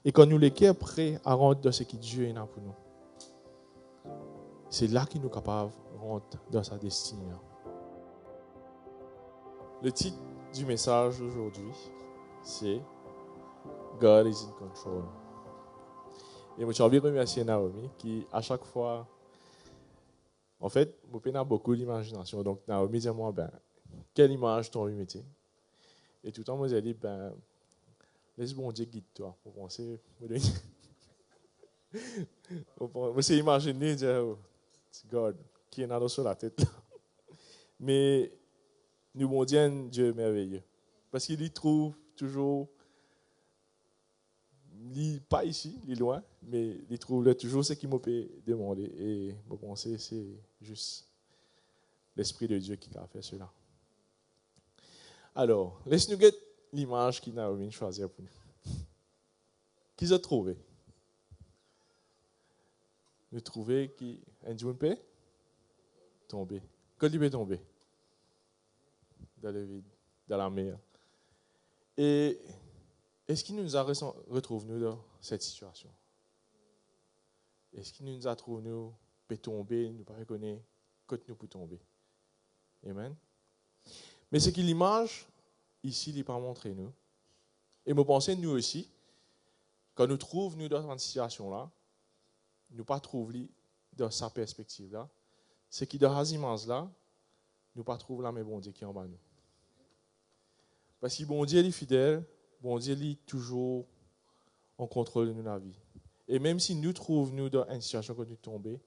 Et quand nous les sommes prêts à rentrer dans ce que Dieu est là pour nous, c'est là qu'il nous est capable de rentrer dans sa destinée. Le titre du message aujourd'hui, c'est God is in control. Et je envie de remercier Naomi qui, à chaque fois, en fait, je a beaucoup d'imagination. Donc, Naomi dit à moi, quelle image t'as envie de mettre? Et tout le temps, moi, j'ai dit, laisse bon Dieu guide toi. Pour penser, moi, c'est imaginer, dire, oh, c'est God qui est là sur la tête. Là. Mais nous, bon Dieu, un Dieu merveilleux. Parce qu'il y trouve toujours, pas ici, il est loin, mais il trouve là toujours ce qu'il m'a demandé. Et je pense que c'est juste l'Esprit de Dieu qui a fait cela. Alors, laisse-nous get l'image qu'il a choisie pour nous. Qui a trouvé? Nous trouver qui un jour peut tomber. Quand il peut tomber dans le vide, dans la mer. Et est-ce qu'il nous a retrouvé nous dans cette situation? Est-ce qu'il nous a trouvé nous peut tomber, nous pas reconnaître quand nous pouvons tomber? Amen. Mais ce qu'il l'image ici, il n'est pas montré nous. Et me pensez nous aussi, quand nous trouvons nous dans cette situation là, nous pas trouver dans sa perspective là, c'est qui dans cette image là, nous pas trouver la même bon Dieu qui est en bas nous. Parce que bon Dieu est fidèle, bon Dieu est toujours en contrôle de notre vie. Et même si nous trouvons nous dans une situation où nous tombons,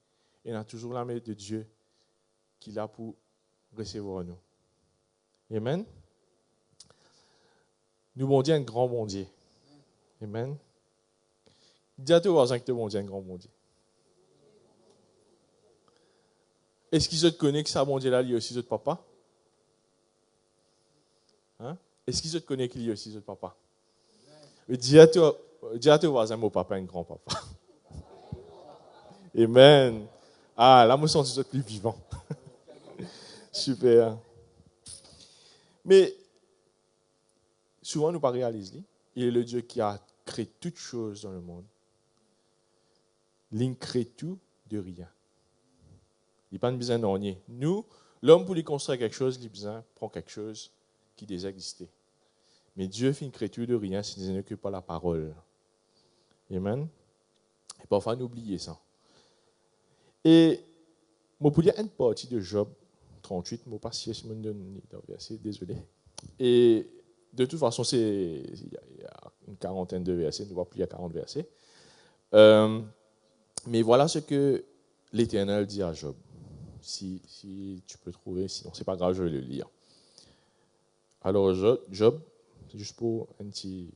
il y a toujours la main de Dieu qui est là pour recevoir nous. Amen. Nous bon Dieu un grand bon Dieu. Amen. Dis à tes voisins que tu bon Dieu un grand bon Dieu. Est-ce qu'ils te connaissent que ça bon Dieu là, il y a aussi votre papa? Hein? Est-ce qu'ils te connaissent qu'il y a aussi votre papa? Dis à tes voisins, mon papa est un grand papa. Amen. Ah, là, je me sens plus vivant. Super. Mais souvent, nous ne réalisons pas. Il est le Dieu qui a créé toutes choses dans le monde. Il crée tout de rien. Il n'y a pas besoin d'en nier. Nous, l'homme, pour lui construire quelque chose, il a besoin de prendre quelque chose qui déjà existait. Mais Dieu fait une créature de rien s'il ne que pas la parole. Amen. Et parfois, nous oublions ça. Et je peux dire une partie de Job 38, je ne sais pas si je me donne verset, désolé. Et de toute façon, il y a une quarantaine de versets, nous ne voyons plus il y a 40 versets. Mais voilà ce que l'Éternel dit à Job. Si tu peux trouver, sinon c'est pas grave, je vais le lire. Alors Job, juste pour un petit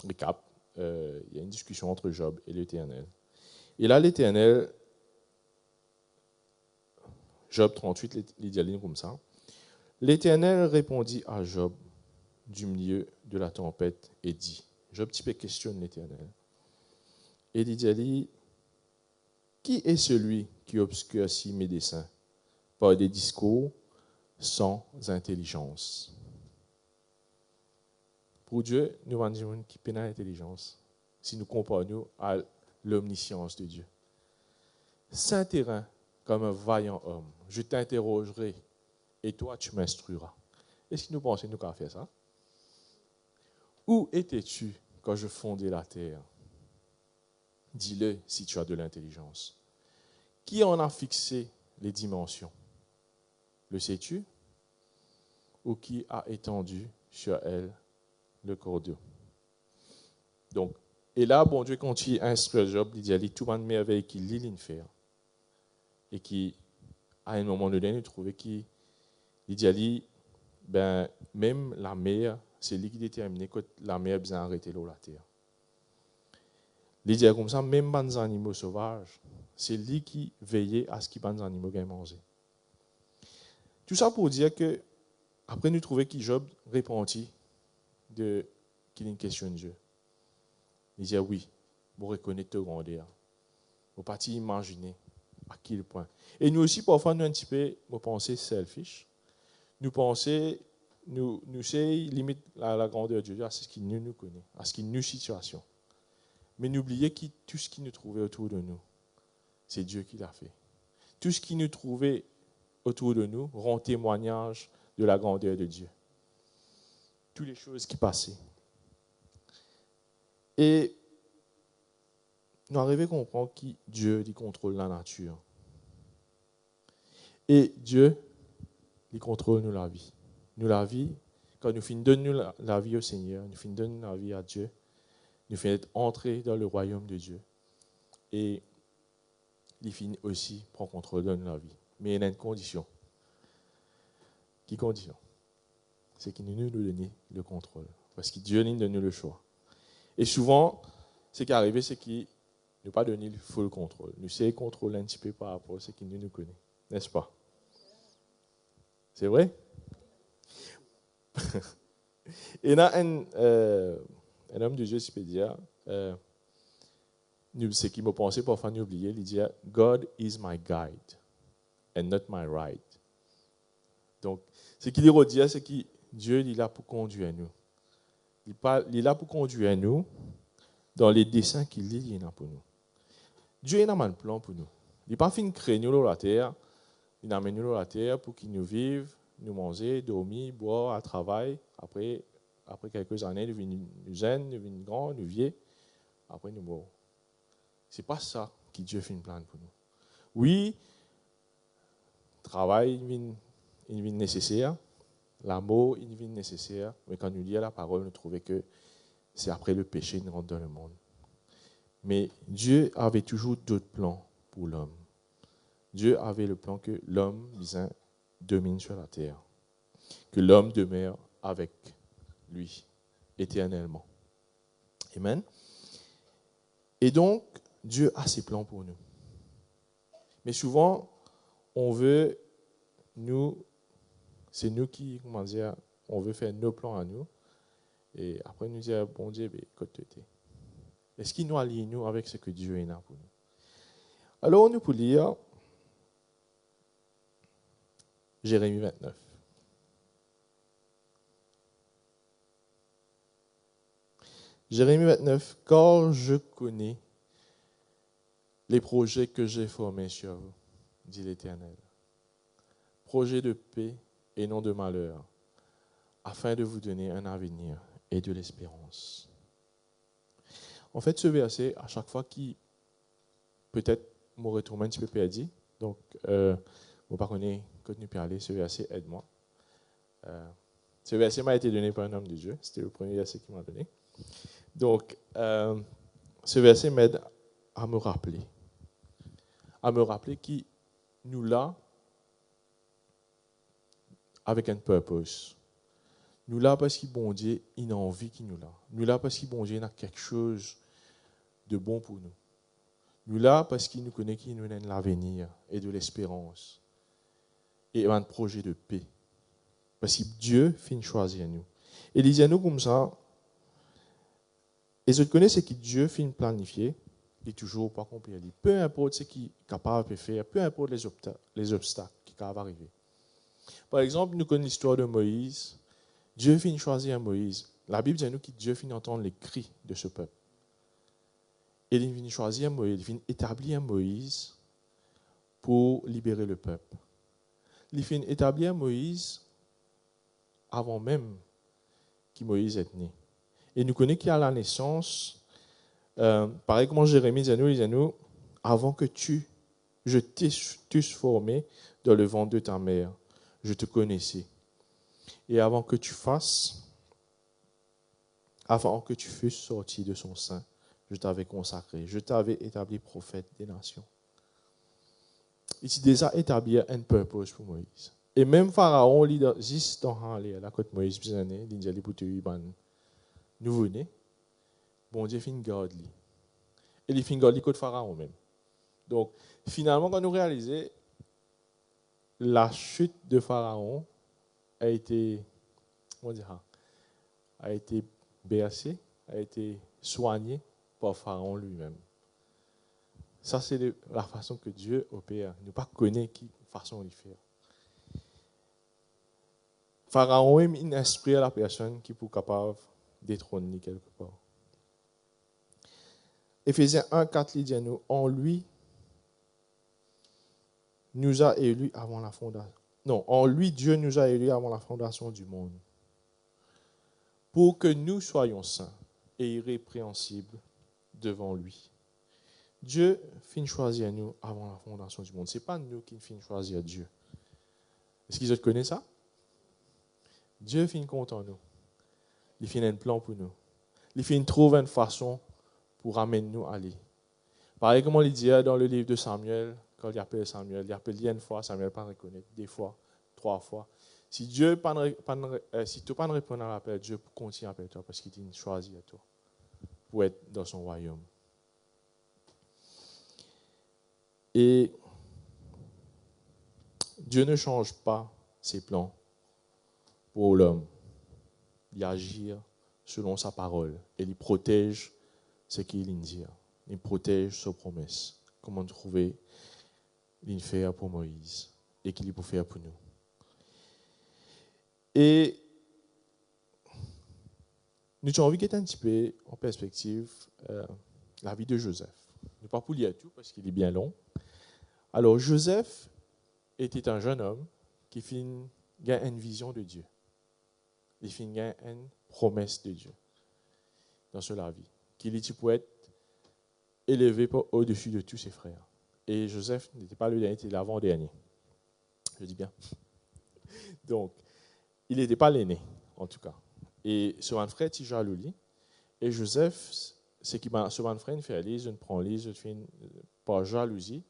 récap, il y a une discussion entre Job et l'Éternel. Et là, l'Éternel, Job 38, il dit comme ça. L'Éternel répondit à Job du milieu de la tempête et dit, Job petit peu questionne l'Éternel. Et il dit, qui est celui qui obscurcit mes desseins par des discours sans intelligence? Pour Dieu, nous avons dit qui peine l'intelligence si nous comparons à l'omniscience de Dieu. Saint-Terrain, comme un vaillant homme, je t'interrogerai et toi tu m'instruiras. Est-ce que nous pensons nous qu'à faire ça? Où étais-tu quand je fondais la terre? Dis-le si tu as de l'intelligence. Qui en a fixé les dimensions? Le sais-tu? Ou qui a étendu sur elle le cordeau? Donc, et là, bon Dieu continue à instruire Job, il dit, tout le merveille qu'il lit l'infère. Et qui, à un moment donné, il trouvait qu'il dit, même la mer, c'est lui qui détermine que la mer a besoin d'arrêter l'eau la terre. Il dit comme ça, même les animaux sauvages, c'est lui qui veillait à ce que les animaux gagnent manger. Tout ça pour dire que, après nous trouver que Job répondit qu'il y a une question de Dieu. Il dit oui, vous reconnaissez ta grandeur. Vous ne pouvez pas imaginer à quel point. Et nous aussi, parfois, nous un petit peu, nous pensons selfish. Nous pensons nous c'est limite la grandeur de Dieu, à ce qu'il nous connaît, à ce qu'il nous situation. Mais n'oubliez que tout ce qui nous trouvait autour de nous, c'est Dieu qui l'a fait. Tout ce qui nous trouvait autour de nous rend témoignage de la grandeur de Dieu. Toutes les choses qui passaient. Et nous arrivons à comprendre que Dieu il contrôle la nature. Et Dieu il contrôle nous la vie. Nous la vie, quand nous finissons de donner la vie au Seigneur, nous finissons de donner la vie à Dieu, nous finissons d'entrer dans le royaume de Dieu. Et il finit aussi prendre contrôle de la vie. Mais il y a une condition. Quelle condition? C'est qu'il nous donne le contrôle. Parce que Dieu nous donne le choix. Et souvent, ce qui est arrivé, c'est qu'il n'a pas donné le full contrôle. Nous savons contrôler un petit peu par rapport à ce qu'il nous connaît. N'est-ce pas? C'est vrai? Et là, un homme de Dieu, si je peux dire, ce qui m'a pensé parfois nous oublier, il dit God is my guide and not my ride. Donc, ce qu'il veut dire, c'est que Dieu il est là pour conduire nous. Il est là pour conduire nous dans les desseins qu'il est là pour nous. Dieu a un plan pour nous. Il n'a pas fait une créer nous sur la terre. Il a amené nous sur la terre pour qu'il nous vive, nous manger, dormir, boire, à travail. Après quelques années, nous devenons jeunes, nous devenons grands, nous vieux. Après, nous mourons. Ce n'est pas ça que Dieu fait une plan pour nous. Oui, le travail il est nécessaire, l'amour il est nécessaire, mais quand nous lisons la parole, nous trouvons que c'est après le péché nous rentre dans le monde. Mais Dieu avait toujours d'autres plans pour l'homme. Dieu avait le plan que l'homme domine sur la terre, que l'homme demeure avec lui éternellement. Amen. Et donc, Dieu a ses plans pour nous. Mais souvent, c'est nous qui, on veut faire nos plans à nous. Et après, nous dire, bon Dieu, écoute, est-ce qu'il nous allie nous avec ce que Dieu est là pour nous? Alors, nous pouvons lire Jérémie 29. Jérémie 29, car je connais les projets que j'ai formés sur vous, dit l'Éternel. Projets de paix et non de malheur, afin de vous donner un avenir et de l'espérance. En fait, ce verset, à chaque fois qui peut-être me retourne un petit peu perdu, donc, vous ne connaissez pas quand nous parler, ce verset aide-moi. Ce verset m'a été donné par un homme de Dieu, c'était le premier verset qu'il m'a donné. Donc, ce verset m'aide à me rappeler qu'il nous l'a avec un purpose. Nous l'a parce que bon Dieu, il a envie qu'il nous l'a. Nous l'a parce que bon Dieu, il a quelque chose de bon pour nous. Nous l'a parce qu'il nous connaît, qu'il nous donne l'avenir et de l'espérance. Et un projet de paix. Parce que Dieu finit choisir nous. Et lisez-nous comme ça. Et je connais ce que Dieu finit planifier. Il n'est toujours pas compris. Peu importe ce qu'il est capable de faire, peu importe les obstacles qui peuvent arriver. Par exemple, nous connaissons l'histoire de Moïse. Dieu finit choisir Moïse. La Bible dit nous que Dieu finit entendre les cris de ce peuple. Et il finit choisir Moïse, il finit établir Moïse pour libérer le peuple. Il finit établir Moïse avant même que Moïse est né. Et nous connaissons qu'à la naissance, pareil comme Jérémie dit nous, avant que je t'eusse formé dans le ventre de ta mère, je te connaissais. Et avant que tu fusses sorti de son sein, je t'avais consacré, je t'avais établi prophète des nations. Il s'est déjà établi un purpose pour Moïse. Et même Pharaon, juste dans la côte Moïse, il dit pour te nouveau-né, bon Dieu finit garde lui. Et il finit garde côte Pharaon même. Donc, finalement, quand nous réalisons, la chute de Pharaon a été, bercée, a été soignée par Pharaon lui-même. Ça, c'est la façon que Dieu opère. Nous ne pas connaître qui façon il fait. Pharaon même il instruit à la personne qui est capable de détrôner quelque part. Éphésiens 1:4 il dit à nous, en lui nous a élus avant la fondation. Non, en lui Dieu nous a élus avant la fondation du monde, pour que nous soyons saints et irrépréhensibles devant lui. Dieu finit choisir nous avant la fondation du monde. Ce n'est pas nous qui finissons choisir Dieu. Est-ce qu'ils connaissent ça? Dieu finit compte en nous. Il finit un plan pour nous. Il finit trouver une façon pour amener nous à lui. Pareil comme on le dit dans le livre de Samuel, quand il appelle Samuel, il appelle une fois, Samuel ne pas reconnaître, des fois, 3 fois. Si tu ne pas répondre à l'appel, Dieu continue à appeler toi parce qu'il t'a choisi à toi pour être dans son royaume. Et Dieu ne change pas ses plans pour l'homme. Il agit selon sa parole et il protège ce qu'il dit. Il protège ses promesses. Comment trouver une faire pour Moïse et qu'il peut faire pour nous. Et nous avons envie d'être un petit peu en perspective la vie de Joseph. Ne pas pour lire tout parce qu'il est bien long. Alors Joseph était un jeune homme qui a une vision de Dieu. Il a une promesse de Dieu dans sa vie. Qu'il pouvait être élevé au-dessus de tous ses frères. Et Joseph n'était pas le dernier, il était l'avant-dernier. Je dis bien. Donc, il n'était pas l'aîné, en tout cas. Et son frère était jaloux. Et Joseph, ce qui m'a son frère fait aller, je ne prends lui, je fais par jalousie,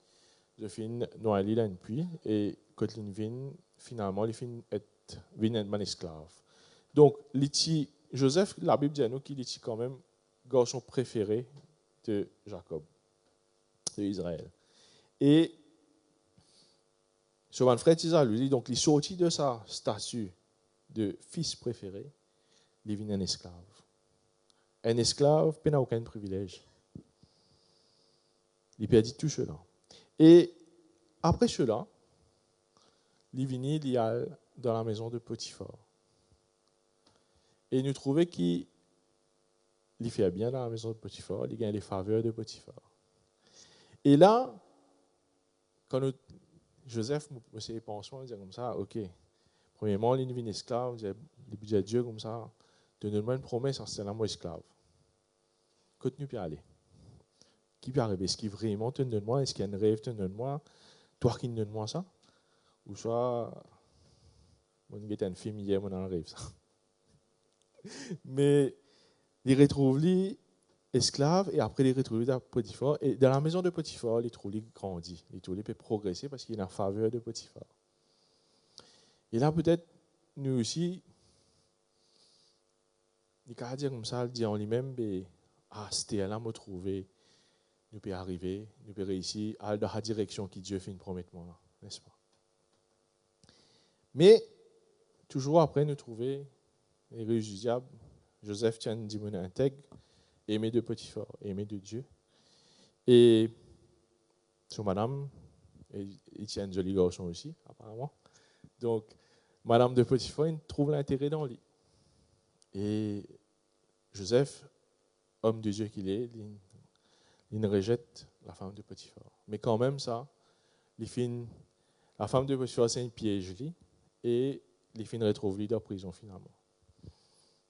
je fais noyer là une pluie, et quand il vient, finalement, il vient être un esclave. Donc, Joseph, la Bible dit à nous qu'il était quand même le garçon préféré de Jacob, de Israël. Et son frère Tisa lui dit, donc il est sorti de sa statue de fils préféré, il devient un esclave. Un esclave n'a aucun privilège. Il perdit tout cela. Et après cela, il vient, il a dans la maison de Potiphar. Et nous trouvons qu'il fait bien dans la maison de Potiphar, il gagne les faveurs de Potiphar. Et là, quand Joseph me fait penser, on dit comme ça, ok, premièrement, il devient esclave, il dit à Dieu comme ça, donne-moi une promesse, c'est un moi esclave. Continue puis aller. Qui peut arriver? Est-ce qu'il vraiment te donne-moi? Est-ce qu'il y a un rêve te donne-moi? Toi qui donne-moi ça? Ou soit, mon gars est une fille hier, mon en rêve ça. Mais il retrouve lui esclave et après il retrouve lui dans Potiphar. Et dans la maison de Potiphar, il trouve lui grandit. Il trouve lui peut progresser parce qu'il est en faveur de Potiphar. Et là, peut-être, nous aussi, il peut dire comme ça, il dit en lui-même, c'était là, me trouver, nous pouvons arriver, nous pouvons réussir à dans la direction que Dieu fait une promesse, n'est-ce pas? Mais, toujours après, nous trouvons les ruses du diable. Joseph tient une dimon intègre, aimé de Potiphar, aimé de Dieu. Et son madame, il tient un joli garçon aussi, apparemment. Donc, madame de Potiphar, il trouve l'intérêt dans lui. Et Joseph, homme de Dieu qu'il est, il rejette la femme de Potiphar. Mais quand même, ça, la femme de Potiphar, c'est un piège, et il finit retrouve lui dans la prison finalement.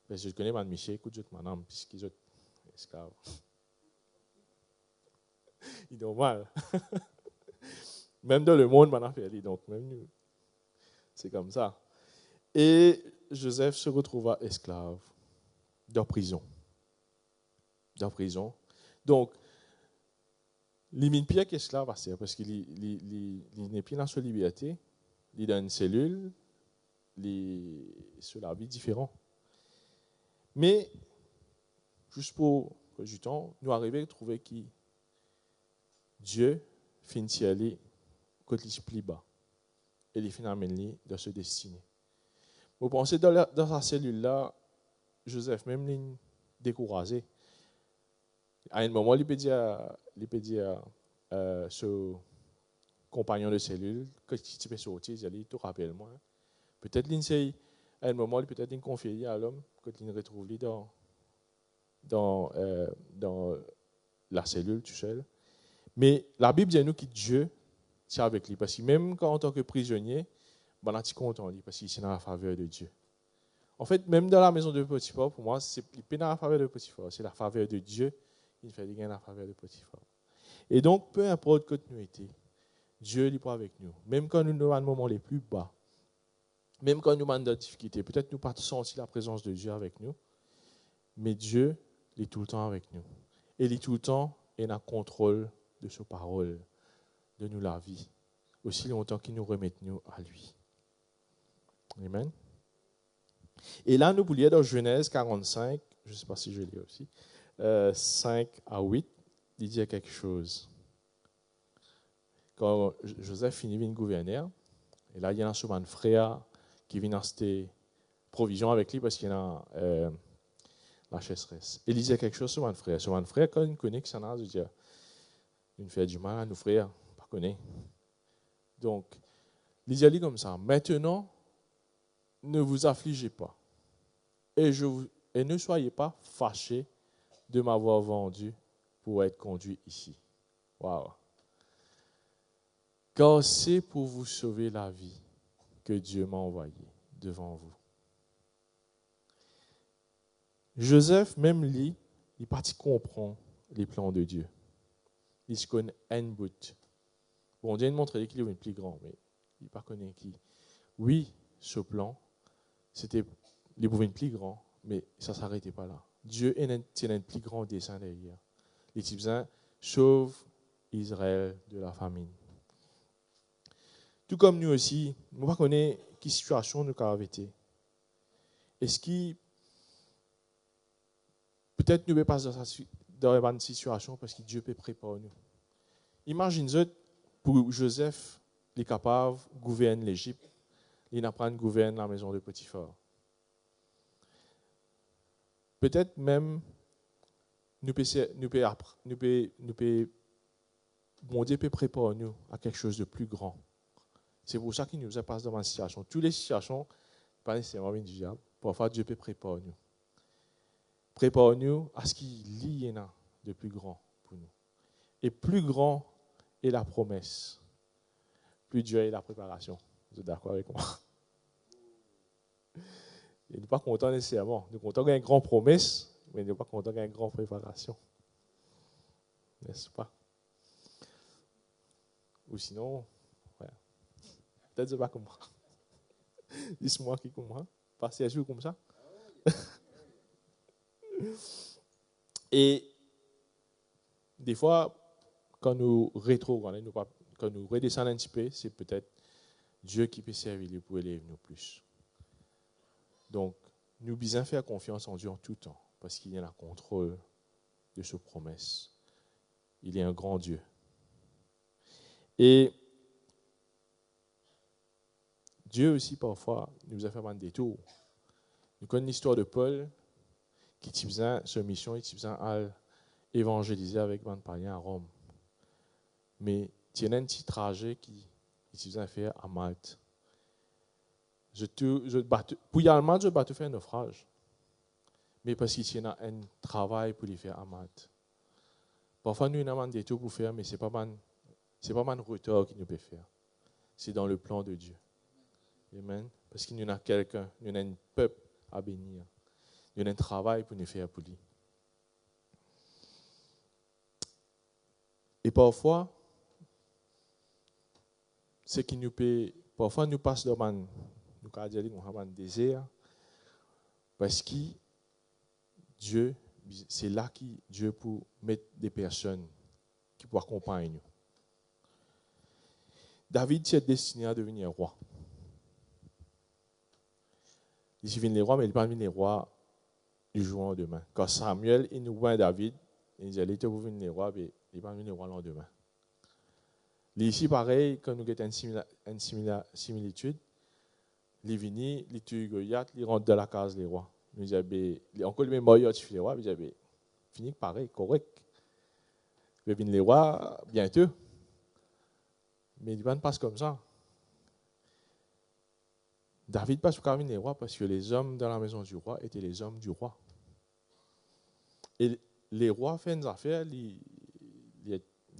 Parce que je connais Mme Michel, écoute, madame, puisqu'ils sont esclaves. Il est normal. Même dans le monde, maintenant, donc même nous, c'est comme ça. Et Joseph se retrouva esclave dans prison. Dans prison. Donc, il n'est plus esclave parce qu'il n'est plus dans sa liberté, il est dans une cellule, il est sur la vie différente. Mais, juste pour du temps, nous arrivons à trouver que Dieu finit à aller quand il se plie bas. Et il finit à amener dans ce destiné. Vous pensez dans sa cellule-là, Joseph même est découragé. À un moment, il peut dire à ce compagnon de cellule, quand il peut sortir, il dit, tu rappelles moi. Peut-être qu'il essaye à un moment, il peut-être confié à l'homme quand il retrouve lui dans la cellule tout seul. Mais la Bible dit à nous que Dieu tient avec lui. Parce que même quand en tant que prisonnier, on est content parce qu'il est dans la faveur de Dieu. En fait, même dans la maison de Potiphar, pour moi, c'est pas dans la faveur de Potiphar, c'est la faveur de Dieu qui fait gagner la faveur de Potiphar. Et donc, peu importe que nous étions, Dieu est avec nous. Même quand nous sommes dans les moments les plus bas, même quand nous sommes dans des difficultés, peut-être nous ne pas sentir la présence de Dieu avec nous, mais Dieu est tout le temps avec nous. Et il est tout le temps en contrôle de ses paroles, de nous la vie, aussi longtemps qu'il nous remet nous à lui. Amen. Et là, nous voulions dans Genèse 45, je ne sais pas si je lis aussi, 5 à 8, il dit quelque chose. Quand Joseph finit une gouverneur, et là, il y a souvent un frère qui vient acheter provision avec lui parce qu'il y a la chasseresse. Et il disait quelque chose sur mon frère. Sur mon frère, quand il connaît que ça n'a, il dit, il fait du mal à nos frères, pas connaît. Donc, il dit comme ça, maintenant, ne vous affligez pas et ne soyez pas fâchés de m'avoir vendu pour être conduit ici. Waouh! Car c'est pour vous sauver la vie que Dieu m'a envoyé devant vous. Joseph, même lui, il partit comprendre les plans de Dieu. Il se connaît un but. Bon, Dieu montre qu'il est plus grand, mais il ne connaît qui. Oui, ce plan, c'était les pouvoirs plus grand, mais ça ne s'arrêtait pas là. Dieu tient un plus grand dessein derrière. Les types sauve Israël de la famine. Tout comme nous aussi, nous ne connaissons pas quelle situation nous avons été. Est-ce que peut-être nous ne pas dans une situation parce que Dieu peut préparer nous. Imaginez pour Joseph, il est capable de gouverner l'Égypte, il n'a pas de gouverner la maison de Potiphar. Peut-être même nous bon Dieu peut préparer nous à quelque chose de plus grand. C'est pour ça qu'il nous a passé dans une situation. Toutes les situations, pas nécessairement du diable, parfois Dieu peut préparer nous. Prépare-nous à ce qu'il y en a de plus grand pour nous. Et plus grand est la promesse, plus Dieu est la préparation. Vous êtes d'accord avec moi? Et nous ne sommes pas contents nécessairement. Nous sommes contents qu'il y ait une grande promesse, mais nous ne sommes pas contents qu'il y ait une grande préparation. N'est-ce pas? Ou sinon, ouais. Peut-être que ce n'est pas comme moi. Dis-moi qui comme moi. Passez à jour comme ça. Et des fois, quand nous rétrogradons, quand nous redescendons un petit peu, c'est peut-être Dieu qui peut servir pour élever nous plus. Donc, nous devons faire confiance en Dieu en tout temps, parce qu'il y a le contrôle de ses promesses. Il est un grand Dieu. Et Dieu aussi, parfois, nous a fait un détour. Nous connaissons l'histoire de Paul, qui faisait sa mission, il faisait à évangéliser avec un païen à Rome. Mais il y a un petit trajet qui faisait faire à Malte. Pour y aller, je vais faire un naufrage. Mais parce qu'il y a un travail pour les faire à Malte. Parfois, nous avons des détours pour faire, mais ce n'est pas un retard qu'il nous peut faire. C'est dans le plan de Dieu. Amen. Parce qu'il y en a quelqu'un, il y en a un peuple à bénir. Il y a un travail pour nous faire pour lui. Et parfois, ce qui nous peut, parfois nous passe dans un désert, parce que Dieu, c'est là que Dieu peut mettre des personnes qui peuvent accompagner nous. David est destiné à devenir roi. Il devient le roi, mais il n'est pas devenu le roi du jour au lendemain. Quand Samuel il nous voit David, il dit, il était pour devenir le roi, mais il n'est pas devenu le roi le lendemain. Ici, pareil, quand nous avons une similitude, il vient, il tue Goliath, il rentre dans la case des rois. Il dit, encore le même moyen de les rois, il dit, fini pareil, correct. Il va venir les rois bientôt. Mais il ne passe comme ça. David pas sous les rois parce que les hommes dans la maison du roi étaient les hommes du roi. Et les rois font des affaires, ils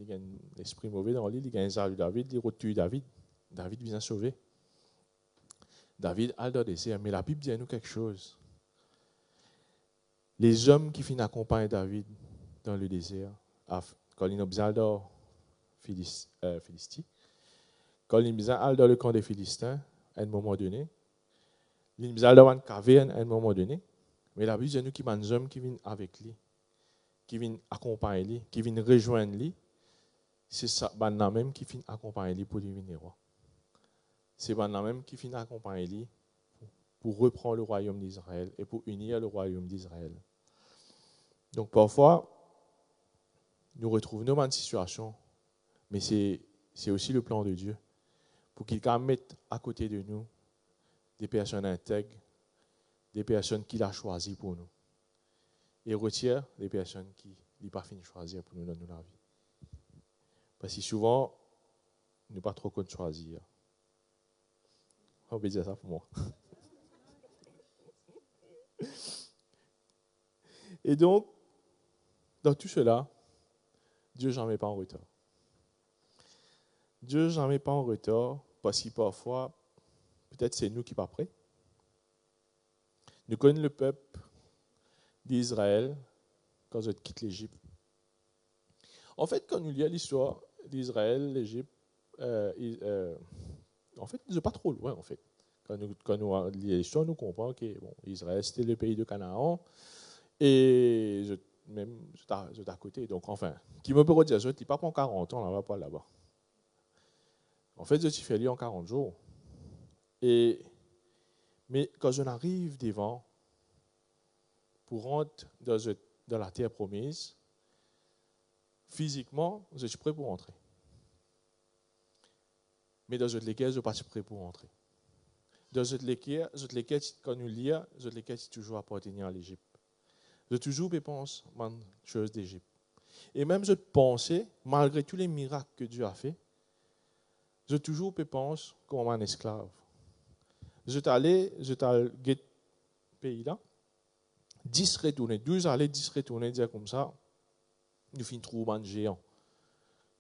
ont l'esprit mauvais dans l'île, ils ont un David, ils retuent David. David vient sauver. David a le désert, mais la Bible dit à nous quelque chose. Les hommes qui finissent accompagner David dans le désert, quand ils ont besoin de Philistie, quand ils ont besoin dans le camp des Philistins, à un moment donné, ils ont besoin dans une caverne à un moment donné, mais la Bible dit à nous qu'il y a des hommes qui viennent avec lui, qui viennent accompagner lui, qui viennent rejoindre lui. C'est ça, même qui finit accompagner lui pour devenir roi. C'est même qui finit accompagner lui pour reprendre le royaume d'Israël et pour unir le royaume d'Israël. Donc parfois, nous retrouvons dans une situation, mais c'est aussi le plan de Dieu, pour qu'il mette à côté de nous des personnes intègres, des personnes qu'il a choisies pour nous, et retire des personnes qui n'ont pas fini de choisir pour nous dans la vie. Parce que souvent, nous ne pas trop qu'on choisir. On peut dire ça pour moi. Et donc, dans tout cela, Dieu jamais pas en retard. Dieu jamais pas en retard parce que parfois, peut-être c'est nous qui ne sommes pas prêts. Nous connaissons le peuple d'Israël quand ils quittent l'Égypte. En fait, quand nous lisons l'histoire d'Israël, l'Égypte, en fait, ils ne sont pas trop loin, en fait. Quand nous lisons l'histoire, nous comprenons que Israël, c'était le pays de Canaan, et même à côté. Donc, enfin, qui me peut dire, je ne dis pas pour 40 ans, là-bas, pas là-bas. En fait, je suis fait lui en 40 jours. Mais quand je n'arrive devant, pour rentrer dans la terre promise, physiquement, je suis prêt pour rentrer. Mais dans lesquels je ne suis pas prêt pour rentrer. Dans lesquels, quand nous lisons, dans lesquels c'est toujours appartenir à l'Égypte. Je toujours pense à une chose d'Égypte. Et même je pensais, malgré tous les miracles que Dieu a fait, je toujours pense comme un esclave. Je t'allais pays là, 10 retournés, 12 aller, 10 retournés, dire comme ça, nous finissons trouver un géant.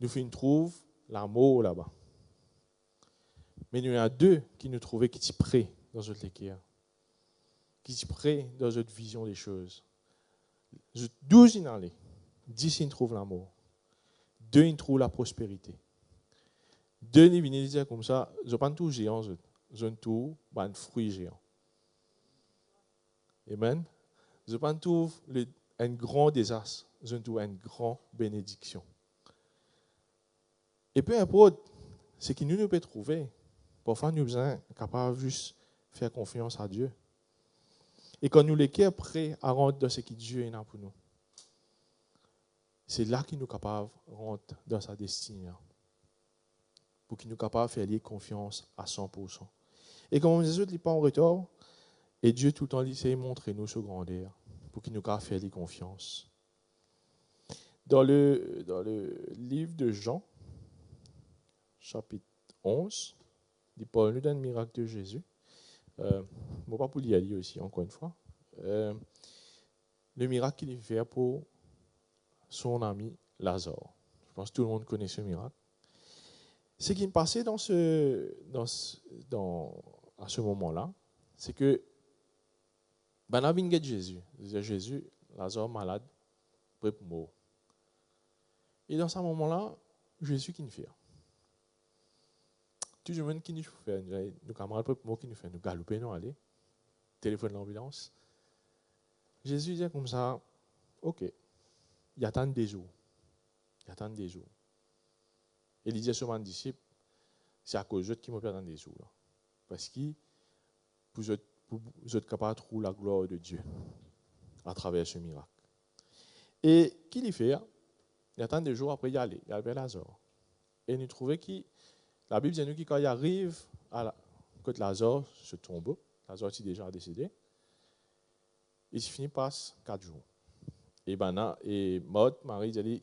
Nous finissons trouver l'amour là-bas. Mais il y en a 2 qui nous trouvaient qui étaient prêts dans notre équerre, qui étaient prêts dans notre vision des choses. 12 ils allaient, 10 ils trouvent l'amour, 2 ils trouvent la prospérité. 2 ils viennent dire comme ça, je ne pas tout géant, je ne trouve pas un fruit géant. Amen. Je ne pas trouve un grand désastre, je ne trouve une grande bénédiction. Et peu importe ce que nous pouvons trouver, parfois nous sommes capables de juste faire confiance à Dieu. Et quand nous sommes prêts à rentrer dans ce que Dieu est là pour nous, c'est là qu'il nous est capable de rentrer dans sa destinée. Pour qu'il nous soit capable de faire confiance à 100%. Et comme Jésus n'est pas en retard, et Dieu tout le temps essaie de montrer nous ce grandeur, pour qu'il nous soit capable de faire confiance. Dans le livre de Jean, chapitre 11, il parle nous d'un miracle de Jésus. Bon, pas pour l'y aller aussi, encore une fois. Le miracle qu'il fait pour son ami Lazare. Je pense que tout le monde connaît ce miracle. Ce qui me passait à ce moment-là, c'est que ben a vingé Jésus. Jésus, Lazare malade, prêt pour mourir. Et dans ce moment-là, Jésus qui nous fait. Tout le monde qui nous fait, nos camarades prêt pour mourir qui nous fait, nous galoper, nous aller, téléphone l'ambulance. Jésus dit comme ça, ok, il attend des jours. Il attend des jours. Et il dit à son disciple, c'est à cause de qui me attend des jours. Là. Parce que vous êtes capable de trouver la gloire de Dieu à travers ce miracle. Et qu'il y fait, il attend des jours après y aller, il y avait Lazare. Et nous trouvons que la Bible dit nous que quand il arrive à côté Lazare se tombe, Lazare est déjà décédé, il finit passe 4 jours. Et Maud, Marie, dit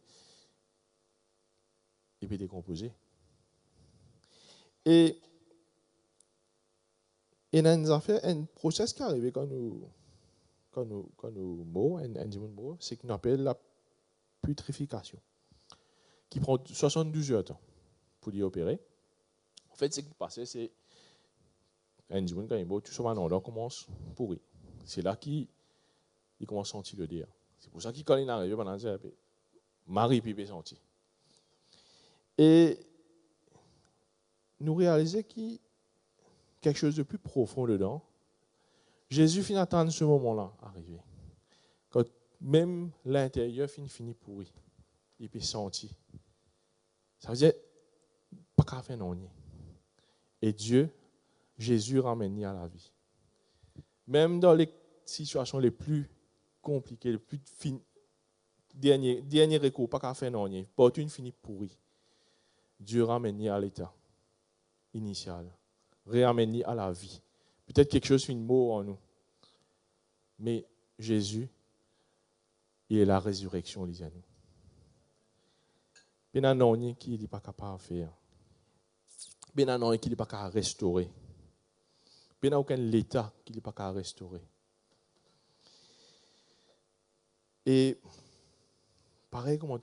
il peut décomposer. Et Et dans a fait un process qui arrive quand nous mourons, c'est ce qu'on appelle la putréfaction, qui prend 72 heures de temps pour y opérer. En fait, ce qui passe, c'est un dimanche quand il meurt, tout ça commence à pourrir. C'est là qu'il commence à sentir le délire. C'est pour ça qu'il quand il arrive pendant ça, Marie puis sentir. Et nous réalisons qu'il y a quelque chose de plus profond dedans. Jésus finit attendre ce moment-là arriver. Quand même l'intérieur finit pourri, il peut sentir. Ça veut dire pas qu'à faire non. Et Dieu, Jésus ramène à la vie. Même dans les situations les plus compliquées, les plus fines, dernier recours, pas qu'à faire non. Porte une finie pourrie. Dieu ramène à l'état initial, ramène à la vie. Peut-être quelque chose finit mort en nous. Mais Jésus, il est la résurrection, lisez nous. Il y a non qui n'est pas capable de faire. Il y a non qui n'est pas capable de restaurer. Il n'y a aucun état qui n'est pas capable de restaurer. Et pareil, comment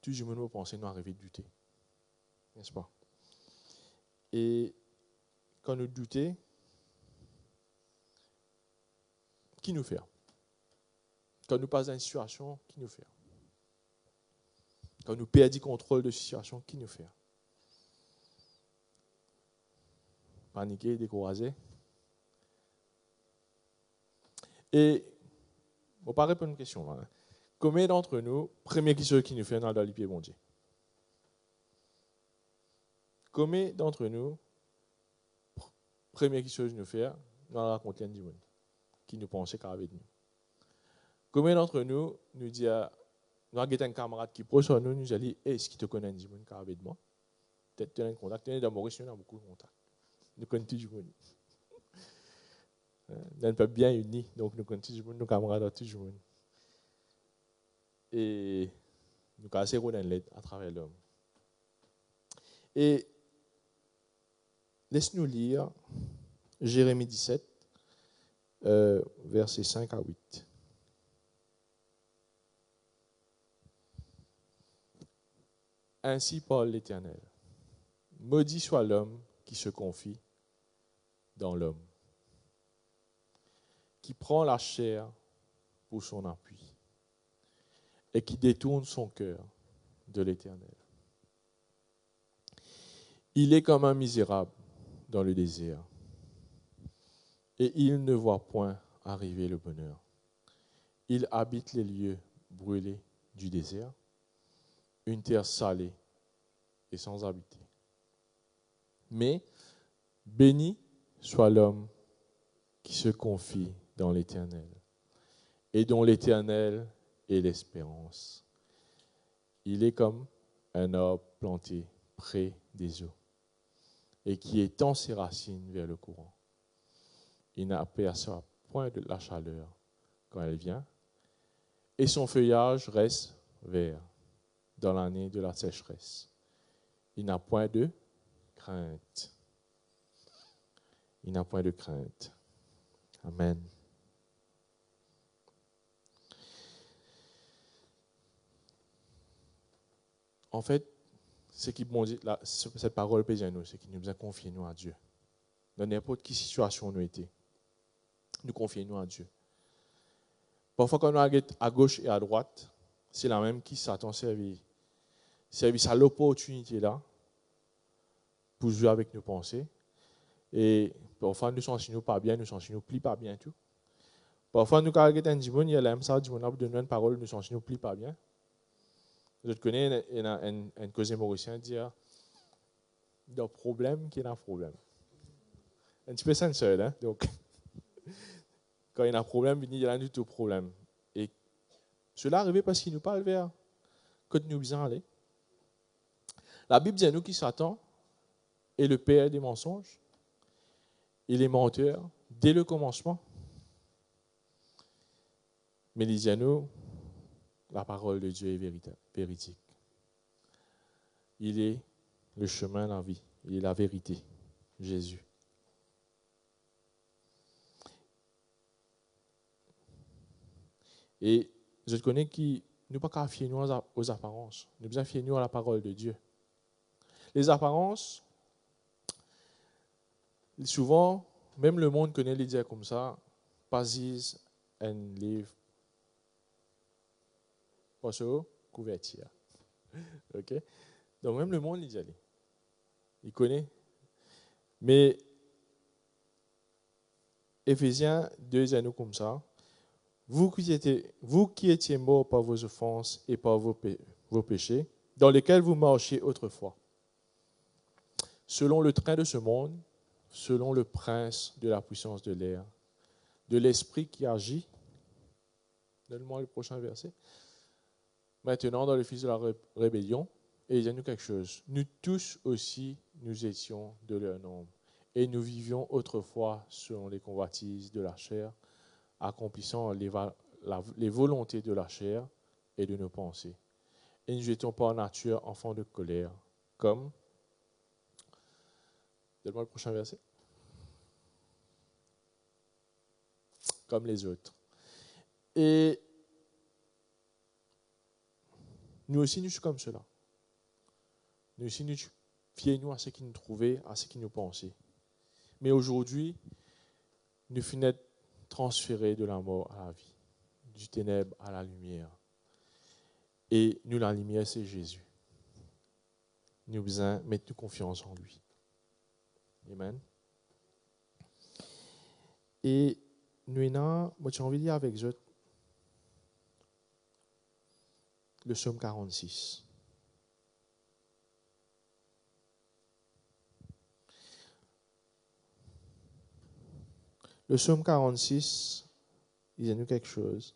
toujours nous pensons nous arriver à douter. N'est-ce pas? Et quand nous doutons, qui nous fait? Quand nous passons dans une situation, qui nous fait? Quand nous perdons le contrôle de la situation, qui nous fait? Paniquer, décourager. Et, on va répondre à une question. Là. Combien d'entre nous, première question qui nous fait dans le pied bon Dieu? Combien d'entre nous, première question qui nous fait dans la contienne du monde, qui nous pensait qu'avec nous? Combien d'entre nous nous dit, nous avons un camarade qui proche de nous, nous a dit, est-ce qu'il te connaît du monde qu'avec moi? Peut-être tu as un contact, tu es dans Maurice, nous avons beaucoup de contacts. Nous connaissons tout le monde. Nous sommes bien unis, donc nous connaissons tout le monde, nos camarades tout le monde. Et nous cassons dans l'aide à travers l'homme. Et laisse-nous lire Jérémie 17, versets 5 à 8. Ainsi parle l'Éternel. Maudit soit l'homme qui se confie dans l'homme, qui prend la chair pour son appui et qui détourne son cœur de l'Éternel. Il est comme un misérable dans le désert et il ne voit point arriver le bonheur. Il habite les lieux brûlés du désert, une terre salée et sans habiter. Mais béni soit l'homme qui se confie dans l'Éternel et dont l'Éternel est l'espérance. Il est comme un arbre planté près des eaux et qui étend ses racines vers le courant. Il n'aperçoit point de la chaleur quand elle vient et son feuillage reste vert dans l'année de la sécheresse. Il n'a point de crainte. Il n'a point de crainte. Amen. En fait, ce qui dit, cette parole pèse à nous, c'est qu'il nous a confié nous à Dieu. Dans n'importe quelle situation nous étions, nous confions nous à Dieu. Parfois, quand nous sommes à gauche et à droite, c'est la même qui Satan servit à l'opportunité là pour jouer avec nos pensées. Et parfois, nous ne nous pas bien, nous ne nous plie pas bien tout. Parfois, nous avons un dimanche, il y a l'âme ça, dimanche, nous donne une parole, nous ne nous plie pas bien. Je connais un cousin mauricien dit, il y a un problème qui est un problème. Un petit peu sincère, hein? Donc, quand il y a un problème, il y a du tout problème. Et cela arrive parce qu'il nous parle vers que nous besoin aller. La Bible dit à nous qui Satan est le père des mensonges. Il est menteur dès le commencement. Mais il dit à nous, la parole de Dieu est véridique. Il est le chemin, la vie. Il est la vérité. Jésus. Et je connais qui nous pas qu'à fier nous aux apparences. Nous besoin fier nous à la parole de Dieu. Les apparences, souvent, même le monde connaît les dire comme ça, passes and live. Pas ça, couverture. OK? Donc même le monde il dit aller. Il connaît. Mais Éphésiens 2 dit à nous comme ça. Vous qui étiez morts par vos offenses et par vos péchés, dans lesquels vous marchiez autrefois, selon le train de ce monde, selon le prince de la puissance de l'air, de l'esprit qui agit. Donne-moi le prochain verset. Maintenant, dans le fils de la rébellion, et il y a nous quelque chose. Nous tous aussi, nous étions de leur nombre, et nous vivions autrefois selon les convoitises de la chair, accomplissant les volontés de la chair et de nos pensées. Et nous étions par nature enfants de colère, comme... Donne-moi le prochain verset. Comme les autres. Et nous aussi, nous sommes comme cela. Nous aussi, nous fions à ce qui nous trouvait, à ce qui nous pensait. Mais aujourd'hui, nous finissons transférés de la mort à la vie, du ténèbre à la lumière. Et nous, la lumière, c'est Jésus. Nous besoin mettre toute confiance en lui. Amen. Et nous, moi, j'ai envie de dire avec eux le psaume 46. Le psaume 46, il y a nous quelque chose.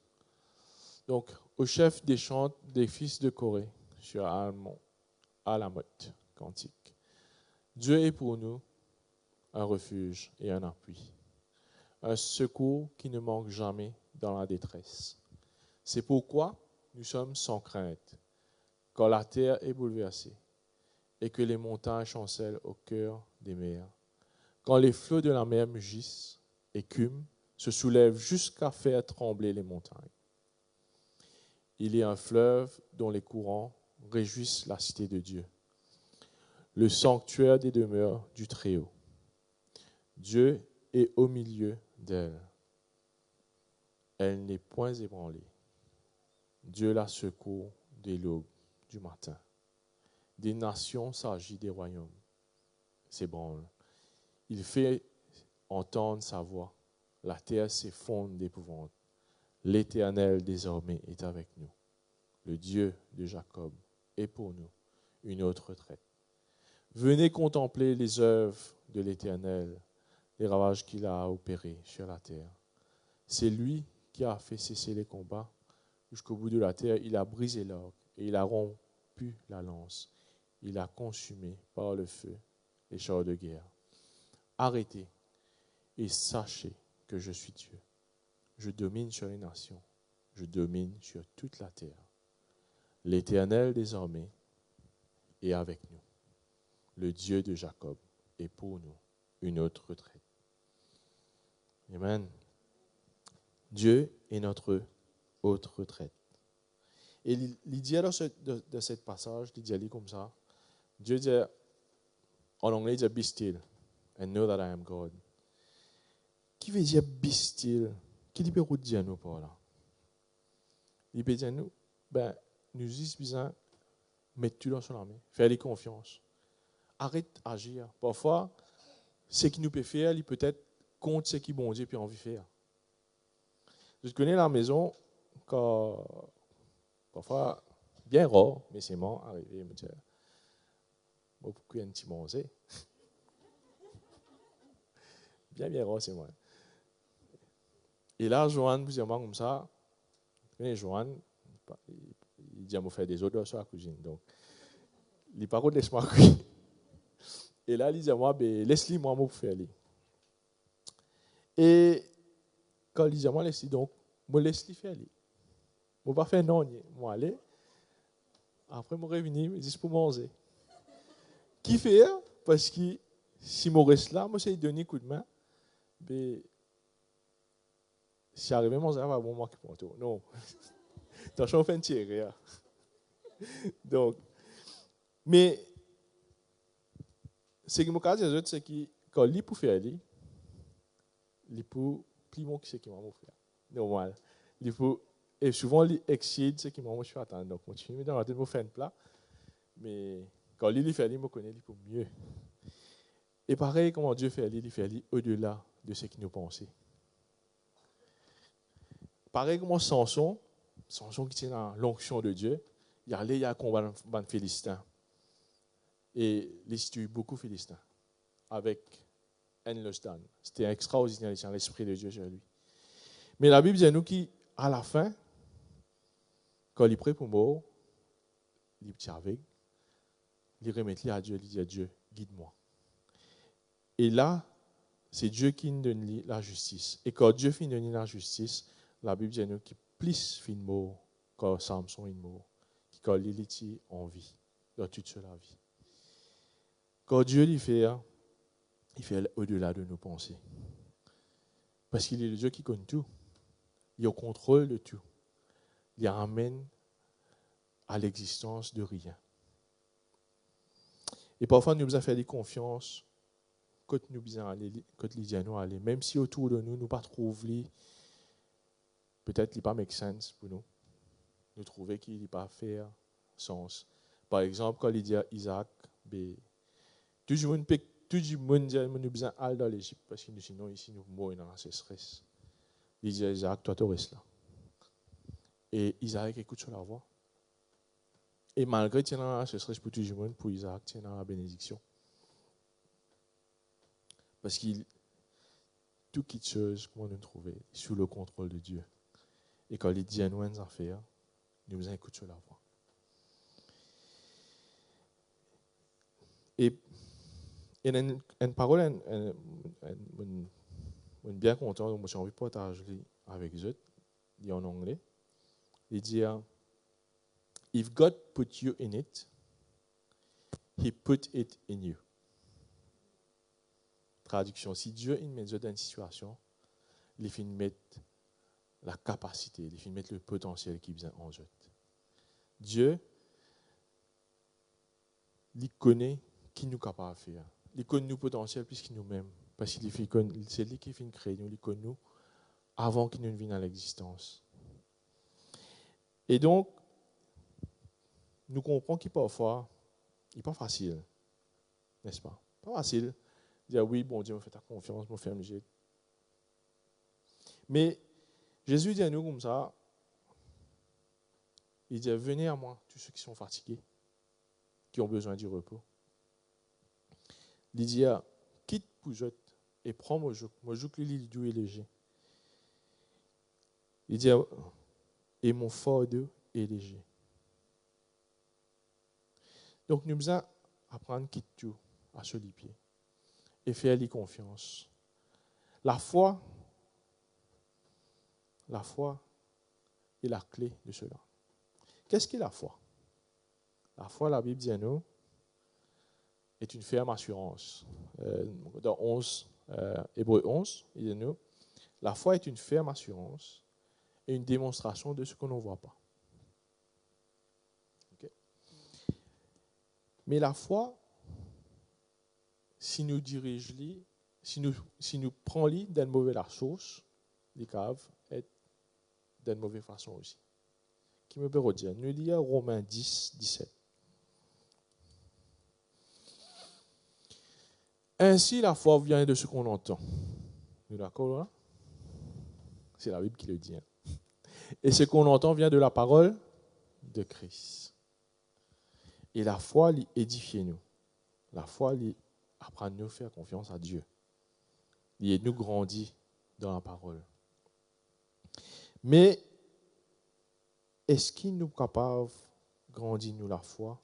Donc, au chef des chants des fils de Corée, sur Alamoth, cantique. Dieu est pour nous un refuge et un appui, un secours qui ne manque jamais dans la détresse. C'est pourquoi nous sommes sans crainte quand la terre est bouleversée et que les montagnes chancellent au cœur des mers, quand les flots de la mer mugissent, écument, se soulèvent jusqu'à faire trembler les montagnes. Il y a un fleuve dont les courants réjouissent la cité de Dieu, le sanctuaire des demeures du Très-Haut. Dieu est au milieu d'elle. Elle n'est point ébranlée. Dieu la secourt dès l'aube du matin. Des nations s'agit des royaumes, s'ébranlent. Il fait entendre sa voix. La terre s'effondre d'épouvante. L'Éternel désormais est avec nous. Le Dieu de Jacob est pour nous une autre retraite. Venez contempler les œuvres de l'Éternel, les ravages qu'il a opérés sur la terre. C'est lui qui a fait cesser les combats jusqu'au bout de la terre. Il a brisé l'orgue et il a rompu la lance. Il a consumé par le feu les chars de guerre. Arrêtez et sachez que je suis Dieu. Je domine sur les nations. Je domine sur toute la terre. L'Éternel désormais est avec nous. Le Dieu de Jacob est pour nous une autre retraite. Amen. Dieu est notre autre retraite. Et l'idée de ce passage, il dit comme ça. Dieu dit, en anglais, il dit, be still and know that I am God. Qui veut dire be still? Qui peut dire nous par là? Il peut dire nous, nous disons, mets-tu dans son main, fais-lui confiance. Arrête d'agir. Parfois, ce qui nous peut faire, il peut être contre ce qui bon Dieu puis envie de faire. Je connais la maison, quand, parfois, bien rare, mais c'est moi, arrivé, me dire, moi, pourquoi il y a un petit manger? Bien rare, c'est moi. Et là, Joanne, plusieurs mois comme ça, vous connaissez Joanne, il dit à me faire des odeurs sur la cuisine. Donc, il par contre, laisse-moi cuire. Et là, il dit à moi, laisse-lui moi pour faire aller. Et quand il dit à moi, laisse-lui donc, moi laisse-lui faire aller. Je ne vais pas faire non, moi aller. Après, je revenir, je dis pour manger. Qui fait? Parce que si je reste là, moi, c'est donner un coup de main. Mais Si arrivé, mon ça va bon manquer pour toi. Non. Attention, on fait un tirer. Donc, mais, ce qui me casse des autres, c'est que quand il pour faire, il pour plus bon que ce qui m'a faire. Normal. Il faut, et souvent, il excite ce qui m'a fait attendre. Donc, continue dans la tête, faire un plat. Mais quand il fait, il me connaît, il faut mieux. Et pareil, comment Dieu fait, il fait au-delà de ce qu'il nous pensait. Pareil, comment Samson qui tient dans l'onction de Dieu, il y a un combat dans Philistins. Et il tue beaucoup de Philistins avec Enlostan. C'était extraordinaire, l'esprit de Dieu sur lui. Mais la Bible dit à nous qu'à la fin, quand il prie pour mort, il tient avec, il remet à Dieu, il dit à Dieu, guide-moi. Et là, c'est Dieu qui nous donne la justice. Et quand Dieu finit de donner la justice, la Bible dit à nous qu'il plus fin mort quand Samson est mort, quand il est en vie, dans toute la vie. Quand Dieu il fait au-delà de nos pensées. Parce qu'il est le Dieu qui connaît tout. Il est au contrôle de tout. Il ramène à l'existence de rien. Et parfois, nous avons fait des confiances quand nous disons aller, même si autour de nous, nous ne pas trouver, peut-être qu'il n'y a pas make sense pour nous. Nous trouvons qu'il n'y a pas faire sens. Par exemple, quand il dit à Isaac, tout le monde dit nous besoin d'aller dans l'Égypte parce que sinon, ici, nous mourons dans la sécheresse. Il dit à Isaac, toi, tu restes là. Et Isaac écoute sur la voix. Et malgré qu'il y a la sécheresse pour tout le monde, pour Isaac, il y a la bénédiction. Parce qu'il tout quitte chose, comment nous trouver, sous le contrôle de Dieu. Et quand il dit à nous une affaire, nous besoin écouter sur la voix. Et une parole, bien content, moi j'ai envie de partager avec eux, il dit en anglais, il dit If God put you in it, He put it in you. Traduction, si Dieu met dans une situation, il finit mettre la capacité, il finit mettre le potentiel qui vient en eux. Dieu, il connaît qui nous est capable de faire. Il connaît nos potentiels plus qu'il nous-mêmes. Parce que c'est lui qui finit créer nous, il connaît nous avant qu'il nous vienne à l'existence. Et donc, nous comprenons qu'il parfois, il n'est pas facile, n'est-ce pas? Pas facile. Dire oui, bon Dieu, me fait ta confiance, me fait un jet. Mais Jésus dit à nous comme ça, il dit venez à moi, tous ceux qui sont fatigués, qui ont besoin du repos. Il dit quitte pour jeter et prends mon joug lui doux et léger. Il dit et mon fardeau est léger. Donc nous devons apprendre quitte tout à se lier et faire lui confiance. La foi est la clé de cela. Qu'est-ce qu'est la foi? La foi, la Bible dit à nous, est une ferme assurance. Dans Hébreux 11, il dit à nous, la foi est une ferme assurance et une démonstration de ce que l'on ne voit pas. Okay? Mais la foi, si nous dirigeons, si nous prenons d'une mauvaise la source, les caves, être d'une mauvaise façon aussi. Qui me peut redire? Nous lisons Romains 10, 17. Ainsi, la foi vient de ce qu'on entend. Nous d'accord là? C'est la Bible qui le dit. Et ce qu'on entend vient de la parole de Christ. Et la foi édifie nous. La foi apprend à nous faire confiance à Dieu. Il nous grandit dans la parole. Mais est-ce qu'il nous est capable de grandir nous la foi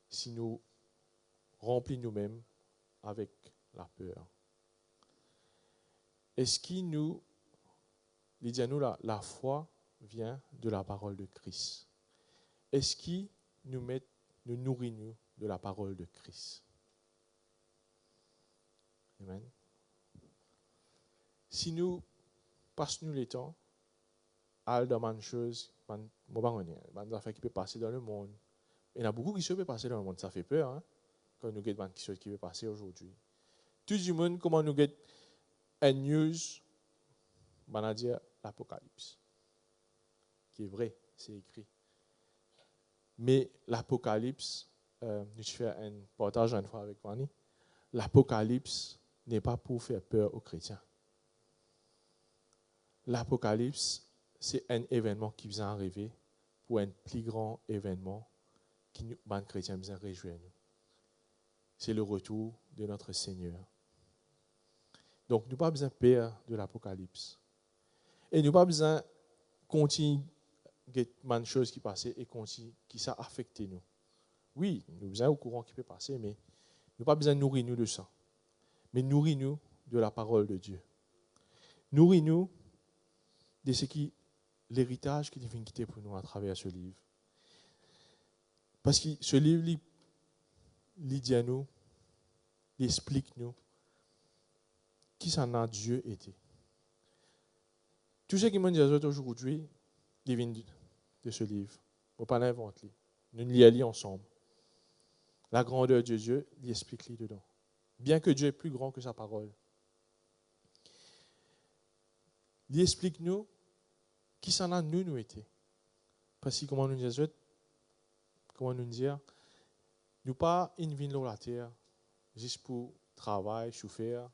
si nous remplissons nous-mêmes avec la peur? Est-ce qu'il nous, il dit à nous, la foi vient de la parole de Christ? Est-ce qu'il nous nourrit nous de la parole de Christ? Amen. Si nous passe-nous les temps, à dans une chose, des affaires qui peuvent passer dans le monde. Il y en a beaucoup qui se peuvent passer dans le monde. Ça fait peur, hein, quand nous avons des choses qui peuvent passer aujourd'hui. Tout le monde, comment nous avons une news, on va dire l'Apocalypse, qui est vrai, c'est écrit. Mais l'Apocalypse, je fais un partage une fois avec Vanny, l'Apocalypse n'est pas pour faire peur aux chrétiens. L'Apocalypse, c'est un événement qui vient arriver pour un plus grand événement qui nous, les chrétiens, vient réjouir nous. C'est le retour de notre Seigneur. Donc, nous n'avons pas besoin de peur de l'Apocalypse. Et nous n'avons pas besoin de continuer des choses qui passaient et qui ça affecté nous. Oui, nous avons besoin au courant qui peut passer, mais nous n'avons pas besoin de nourrir nous de ça. Mais nourris-nous de la parole de Dieu. Nourris-nous de ce qui l'héritage qu'il vient quitter pour nous à travers ce livre. Parce que ce livre, il dit à nous, il explique nous qui s'en a Dieu été. Tout ce qui m'ont dit aujourd'hui, il vient de ce livre. On ne peut pas l'inventer. Nous lisons ensemble. La grandeur de Dieu, il explique dedans. Bien que Dieu est plus grand que sa parole. Il explique nous qui s'en a nous été. Parce que comment nous dire, nous pas une vie dans la terre juste pour travailler, souffrir,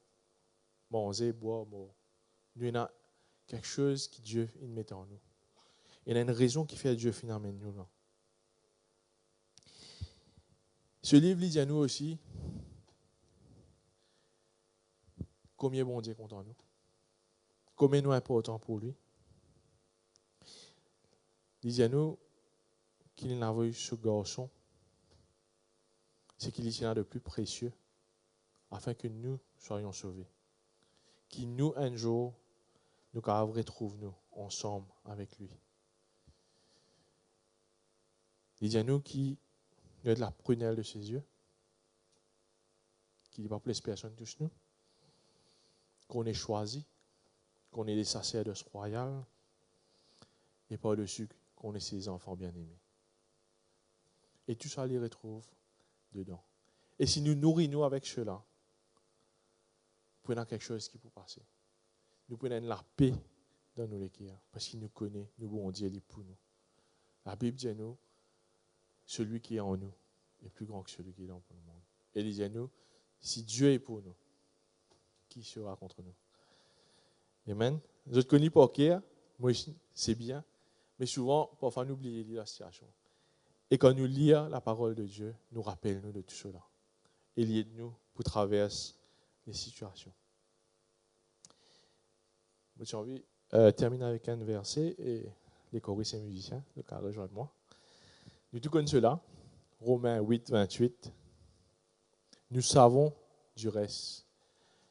manger, boire, mort. Nous avons quelque chose que Dieu met en nous. Il y a une raison qui fait que Dieu finalement nous là. Ce livre dit à nous aussi combien bon Dieu est content de nous. Combien nous est important pour lui. Il dit à nous qu'il n'a vu ce garçon, c'est qu'il y en a de plus précieux, afin que nous soyons sauvés. Qui nous, un jour, nous retrouve nous ensemble avec lui. Il dit à nous qu'il y a de la prunelle de ses yeux, qu'il n'y a pas plus personne touche nous, qu'on est choisi, qu'on est des sacerdotes royaux, et par-dessus qu'on est ses enfants bien-aimés. Et tout ça les retrouve dedans. Et si nous nourrissons avec cela, nous prenons quelque chose qui peut passer. Nous prenons la paix dans nos cœurs, parce qu'il nous connaît, nous bon Dieu est pour nous. La Bible dit à nous, celui qui est en nous est plus grand que celui qui est dans le monde. Et il dit à nous, si Dieu est pour nous, qui sera contre nous? Amen. Je te connais pas cœur, moi c'est bien, mais souvent, parfois, nous oublions la situation. Et quand nous lisons la parole de Dieu, nous rappelle-nous de tout cela. Et il aide-nous pour traverser les situations. J'ai envie de terminer avec un verset et les choristes et musiciens, le cas rejoindre-moi. Nous tout connaissons cela, Romains 8, 28. Nous savons du reste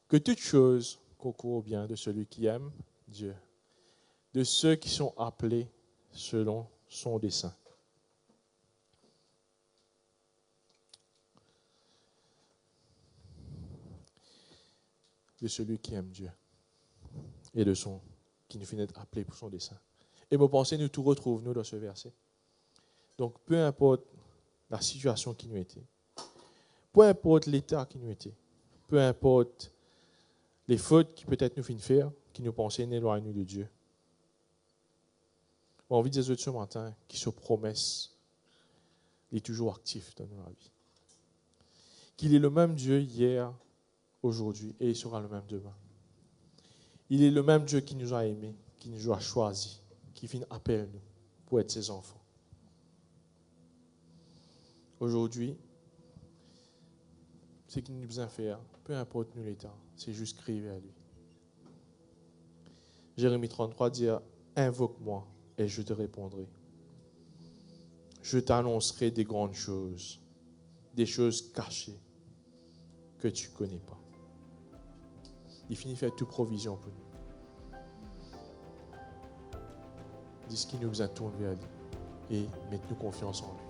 que toute chose concourt au bien de celui qui aime Dieu, de ceux qui sont appelés selon son dessein. De celui qui aime Dieu et de son qui nous finit appelé pour son dessein. Et vos pensées, nous tout retrouvons nous dans ce verset. Donc, peu importe la situation qui nous était, peu importe l'état qui nous était, peu importe les fautes qui peut-être nous finissent faire, qui nous pensaient éloigner nous de Dieu. On a envie de dire ce matin qui se promesse, il est toujours actif dans notre vie. Qu'il est le même Dieu hier, aujourd'hui, et il sera le même demain. Il est le même Dieu qui nous a aimés, qui nous a choisis, qui finit appelle nous pour être ses enfants. Aujourd'hui, ce qu'il nous a besoin de faire, peu importe nous l'état, c'est juste crier à lui. Jérémie 33 dit, invoque-moi et je te répondrai. Je t'annoncerai des grandes choses, des choses cachées que tu ne connais pas. Il finit de faire toute provision pour nous. Dis ce qui nous a tourné vers lui et mettez-nous confiance en lui.